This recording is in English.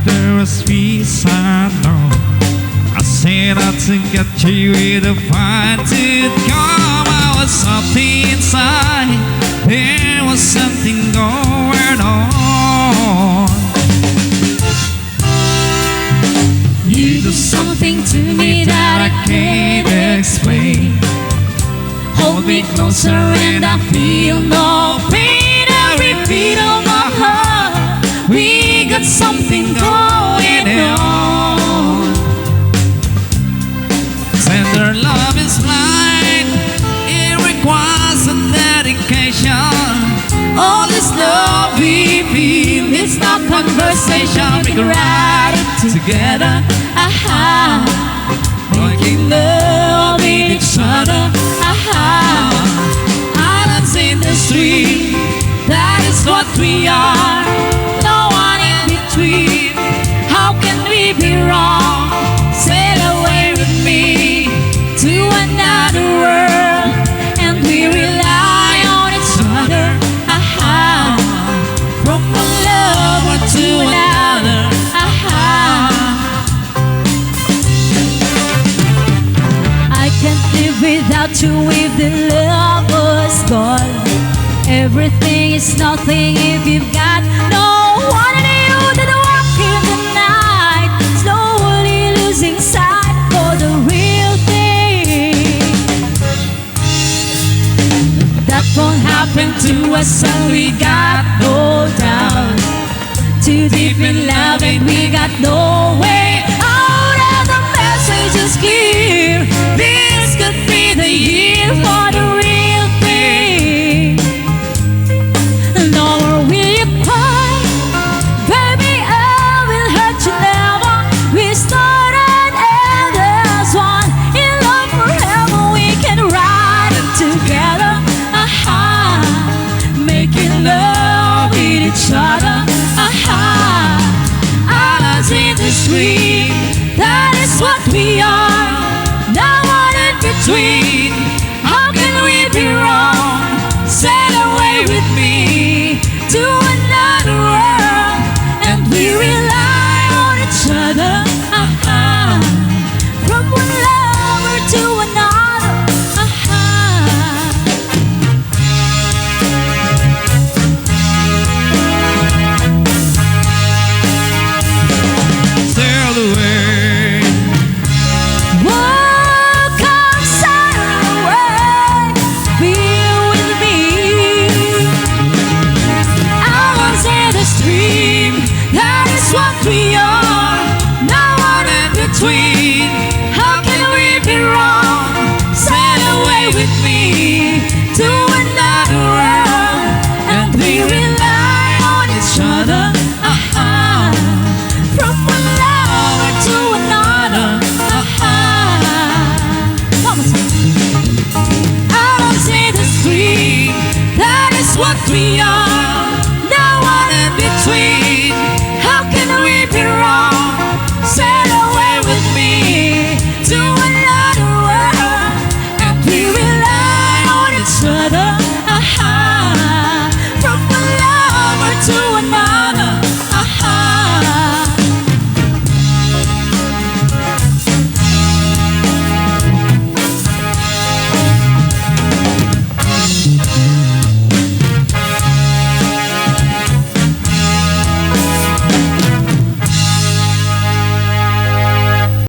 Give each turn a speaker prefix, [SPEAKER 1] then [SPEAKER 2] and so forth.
[SPEAKER 1] there was peace I know. I set out to get you with a fight to come. I was something inside, there was something going on. You do something to me that I can't explain. Hold me closer and I feel no pain. Every beat of my heart, we got something going on. Tender love is blind, it requires a dedication. All this love we feel, it's not conversation. We can ride it together, making love with each other. Islands in the street, that is what we are. No one in between. How can we be wrong? Sail away with me to another world, and we rely on each other. From one lover to another. I can't live without you if the love was gone. Everything is nothing if you've got no one in you. That walk in the night, slowly losing sight for the real thing. That won't happen to us, and we got no doubt. Too deep in love and we got no way out. And the message is clear, this could be the year for the real thing. No more will you cry, baby, I will hurt you never. We started and there's one in love forever. We can ride it together, making love with each other. Islands in the street, that is what we are.